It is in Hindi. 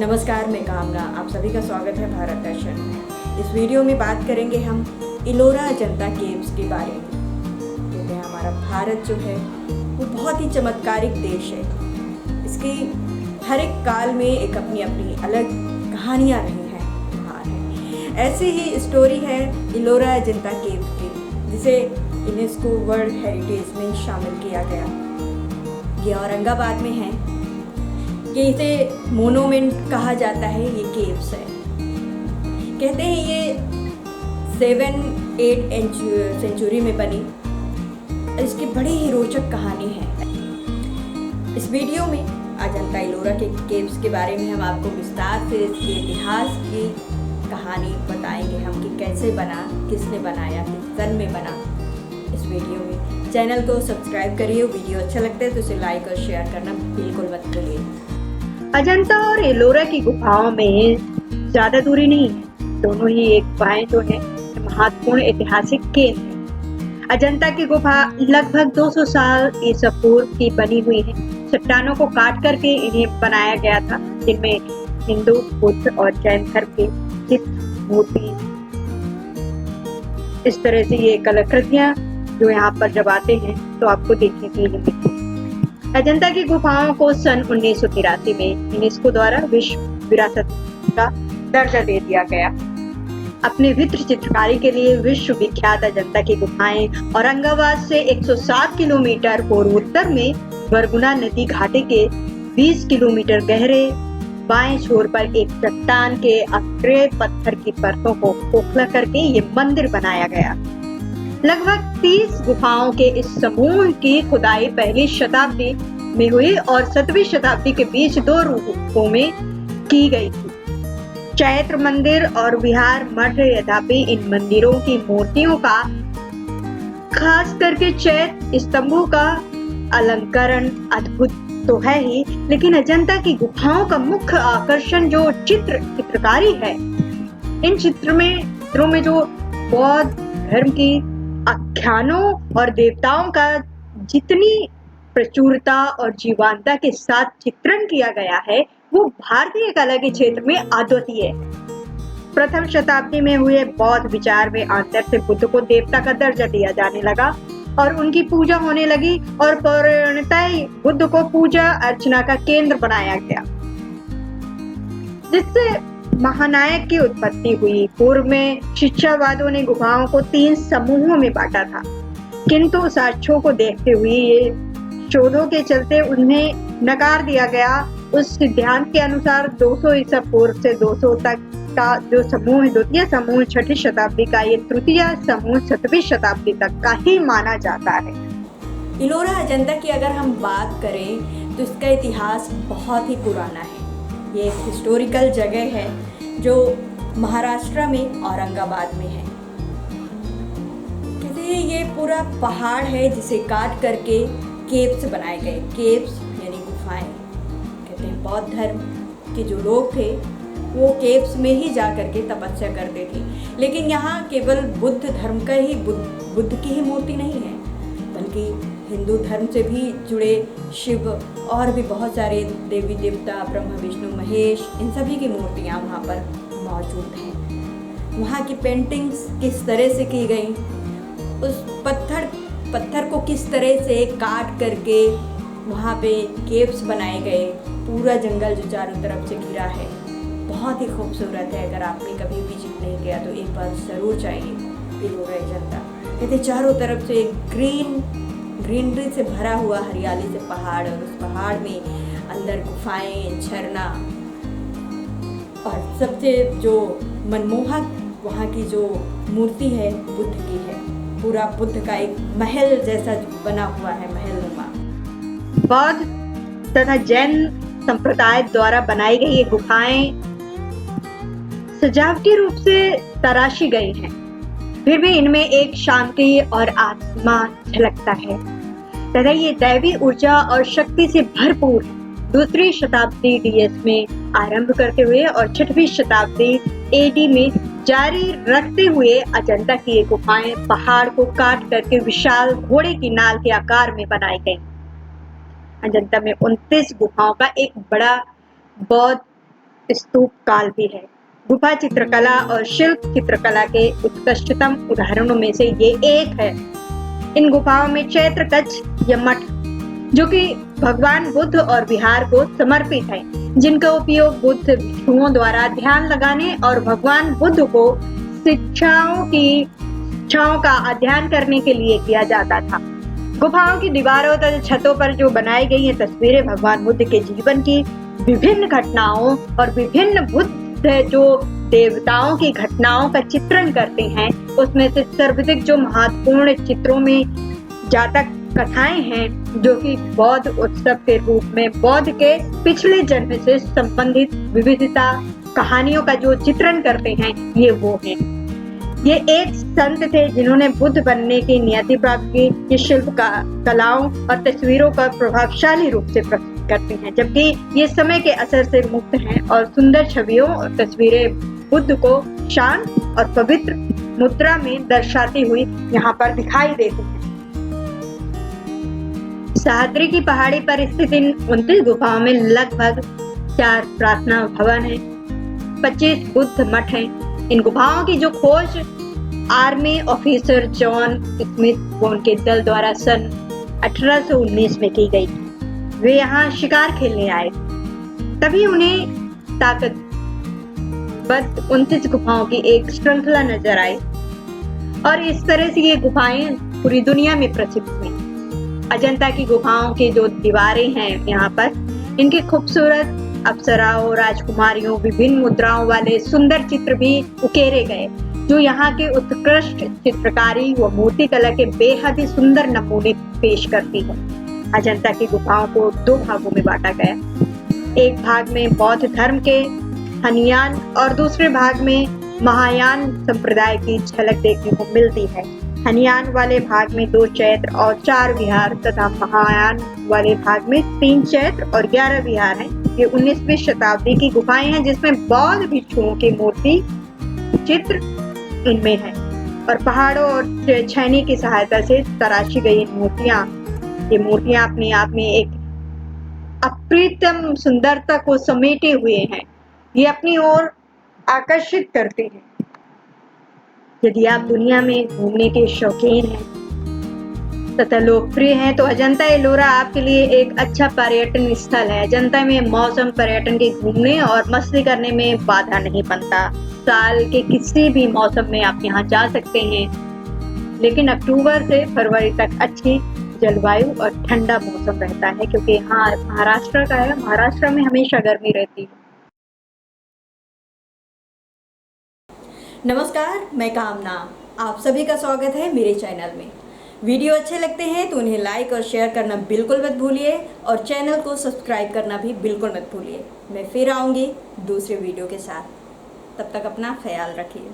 नमस्कार, मैं कामना, आप सभी का स्वागत है भारत दर्शन में। इस वीडियो में बात करेंगे हम इलोरा अजंता केव्स के बारे में। कहते हैं हमारा भारत जो है वो बहुत ही चमत्कारिक देश है। इसकी हर एक काल में एक अपनी अपनी अलग कहानियाँ रही हैं, महान है। ऐसी ही स्टोरी है इलोरा अजंता केव्स की, जिसे यूनेस्को वर्ल्ड हेरिटेज में शामिल किया गया। ये औरंगाबाद में है। ये इसे मोनूमेंट कहा जाता है। ये केव्स है, कहते हैं ये 7-8 सेंचुरी में बनी। इसकी बड़ी ही रोचक कहानी है। इस वीडियो में अजंता इलोरा के केव्स के बारे में हम आपको विस्तार से इसके इतिहास की कहानी बताएंगे हम कि कैसे बना, किसने बनाया, किस सन में बना। इस वीडियो में चैनल को सब्सक्राइब करिए। वीडियो अच्छा लगता है तो इसे लाइक और शेयर करना बिल्कुल मत भूलिए। अजंता और एलोरा की गुफाओं में ज्यादा दूरी नहीं है। दोनों ही एक गुफाएं जो है महत्वपूर्ण ऐतिहासिक केंद्र है। अजंता की गुफा लगभग 200 साल ईसा पूर्व की बनी हुई है। चट्टानों को काट करके इन्हें बनाया गया था, जिनमें हिंदू, बुद्ध और जैन धर्म के चित्र, मूर्ति, इस तरह से ये कलाकृतियां जो यहाँ पर जब आते हैं तो आपको देखने के लिए मिलती है। अजंता की गुफाओं को सन 1983 में यूनेस्को द्वारा विश्व विरासत का दर्जा दे दिया गया। अपने विचित्र चित्रकारी के लिए विश्व विख्यात अजंता की गुफाएं औरंगाबाद से 107 किलोमीटर पूर्वोत्तर में बरगुना नदी घाटी के 20 किलोमीटर गहरे बाएं छोर पर एक चट्टान के अक्रिय पत्थर की परतों को खोखला करके ये मंदिर बनाया गया। लगभग 30 गुफाओं के इस समूह की खुदाई पहली शताब्दी में हुई और 7वीं शताब्दी के बीच 2 रूपों में की गई थी, चैत्र मंदिर और विहार मठ। यद्यपि इन मंदिरों की मूर्तियों का, खास करके चैत्र स्तंभों का अलंकरण अद्भुत तो है ही, लेकिन अजंता की गुफाओं का मुख्य आकर्षण जो चित्रकारी है। इन चित्रों में जो बौद्ध धर्म की आख्यानों और देवताओं का जितनी प्रचुरता और जीवंतता के साथ चित्रण किया गया है, वो भारतीय कला के क्षेत्र में अद्वितीय है। प्रथम शताब्दी में हुए बौद्ध विचार में अंतर से बुद्ध को देवता का दर्जा दिया जाने लगा और उनकी पूजा होने लगी और पूर्णतः बुद्ध को पूजा अर्चना का केंद्र बनाया गया, जिससे महानायक की उत्पत्ति हुई। पूर्व में शिक्षावादियों ने गुफाओं को 3 समूहों में बांटा था, किंतु साक्ष्यों को देखते हुए ये शोधों के चलते उन्हें नकार दिया गया। उस सिद्धांत के अनुसार 200 ईसा पूर्व से 200 तक का जो समूह है, द्वितीय समूह 6वीं शताब्दी का, ये तृतीय समूह 7वीं शताब्दी तक का ही माना जाता है। इलोरा अजंता की अगर हम बात करें तो इसका इतिहास बहुत ही पुराना है। ये एक हिस्टोरिकल जगह है जो महाराष्ट्र में औरंगाबाद में है। कहते हैं ये पूरा पहाड़ है जिसे काट करके केव्स बनाए गए। केव्स यानी गुफाएं। कहते हैं बौद्ध धर्म के जो लोग थे वो केव्स में ही जा करके तपस्या करते थे। लेकिन यहाँ केवल बुद्ध धर्म का ही बुद्ध की ही मूर्ति नहीं है, बल्कि हिंदू धर्म से भी जुड़े शिव और भी बहुत सारे देवी देवता, ब्रह्मा विष्णु महेश, इन सभी की मूर्तियाँ वहाँ पर मौजूद हैं। वहाँ की पेंटिंग्स किस तरह से की गई, उस पत्थर को किस तरह से काट करके वहाँ पे केव्स बनाए गए। पूरा जंगल जो चारों तरफ से घिरा है, बहुत ही खूबसूरत है। अगर आपने कभी विजिट नहीं किया तो एक बार ज़रूर जाइए इलोरा अजंता। कहते चारों तरफ से ग्रीनरी से भरा हुआ, हरियाली से पहाड़, और उस पहाड़ में अंदर गुफाएं, झरना, और सबसे जो मनमोहक वहाँ की जो मूर्ति है बुद्ध की है। पूरा बुद्ध का एक महल जैसा बना हुआ है, महलनुमा। बौद्ध तथा जैन संप्रदाय द्वारा बनाई गई ये गुफाएं सजावटी रूप से तराशी गई हैं, फिर भी इनमें एक शांति और आत्मा झलकता है तथा ये दैवी ऊर्जा और शक्ति से भरपूर है। 2री शताब्दी डीएस में आरंभ करते हुए और 6वीं शताब्दी एडी में जारी रखते हुए अजंता की ये गुफाएं पहाड़ को काट करके विशाल घोड़े की नाल के आकार में बनाई गई। अजंता में 29 गुफाओं का एक बड़ा बौद्ध स्तूप काल भी है। गुफा चित्रकला और शिल्प चित्रकला के उत्कृष्टतम उदाहरणों में से ये एक है। इन गुफाओं में चैत्र कक्ष या मठ, जो कि भगवान बुद्ध और विहार को समर्पित है, जिनका उपयोग बुद्ध भिक्षुओं द्वारा ध्यान लगाने और भगवान बुद्ध को शिक्षाओं का अध्ययन करने के लिए किया जाता था। गुफाओं की दीवारों तथा छतों पर जो बनाई गई है तस्वीरें भगवान बुद्ध के जीवन की विभिन्न घटनाओं और विभिन्न बुद्ध जो देवताओं की घटनाओं का चित्रण करते हैं, उसमें से सर्वाधिक जो महत्वपूर्ण चित्रों में जातक कथाएं हैं, जो कि बौद्ध उत्सव के रूप में बौद्ध के पिछले जन्म से संबंधित विविधता कहानियों का जो चित्रण करते हैं, ये वो हैं। ये एक संत थे जिन्होंने बुद्ध बनने की नियति प्राप्त की। ये शिल्प कलाओं और तस्वीरों का प्रभावशाली रूप से प्रस्तुत करते हैं, जबकि ये समय के असर से मुक्त हैं और सुंदर छवियों और तस्वीरें बुद्ध को शांत और पवित्र मुद्रा में दर्शाती हुई यहाँ पर दिखाई देती हैं। सह्याद्री की पहाड़ी पर स्थित इन 29 गुफाओं में लगभग 4 प्रार्थना भवन हैं, 25 बुद्ध मठ हैं। इन गुफाओं की जो खोज आर्मी ऑफिसर जॉन स्मिथ व उनके दल द्वारा सन 1819 में की गई थी। वे यहाँ शिकार खेलने आए, तभी उन्हें ताकतवर 29 गुफाओं की एक श्रृंखला नजर आई और इस तरह से ये गुफाएं पूरी दुनिया में प्रसिद्ध हुई। अजंता की गुफाओं की जो दीवारें हैं यहाँ पर, इनके खूबसूरत अप्सराओं, राजकुमारियों, विभिन्न मुद्राओं वाले सुंदर चित्र भी उकेरे गए, जो यहाँ के उत्कृष्ट चित्रकारी व मूर्ति कला के बेहद ही सुंदर नमूने पेश करती है। अजंता की गुफाओं को 2 भागों में बांटा गया। एक भाग में बौद्ध धर्म के हनियान और दूसरे भाग में महायान संप्रदाय की झलक देखने को मिलती है। हनियान वाले भाग में 2 चैत्र और 4 विहार तथा महायान वाले भाग में 3 चैत्र और 11 विहार हैं। ये 19वीं शताब्दी की गुफाएं हैं, जिसमें बौद्ध भिक्षुओं की मूर्ति चित्र इनमें है और पहाड़ों और छैनी की सहायता से तराशी गई ये मूर्तियां अपने आप में एक अप्रतिम सुंदरता को समेटे हुए हैं। ये अपनी ओर आकर्षित करते हैं। यदि आप दुनिया में घूमने के शौकीन हैं तथा लोकप्रिय हैं, तो अजंता एलोरा आपके लिए एक अच्छा पर्यटन स्थल है। अजंता में मौसम पर्यटन के घूमने और मस्ती करने में बाधा नहीं बनता। साल के किसी भी मौसम में आप यहाँ जा सकते हैं, लेकिन अक्टूबर से फरवरी तक अच्छी जलवायु और ठंडा मौसम रहता है, क्योंकि यहाँ महाराष्ट्र का है। महाराष्ट्र में हमेशा गर्मी रहती है। नमस्कार, मैं कामना, आप सभी का स्वागत है मेरे चैनल में। वीडियो अच्छे लगते हैं तो उन्हें लाइक और शेयर करना बिल्कुल मत भूलिए और चैनल को सब्सक्राइब करना भी बिल्कुल मत भूलिए। मैं फिर आऊँगी दूसरे वीडियो के साथ, तब तक अपना ख्याल रखिए।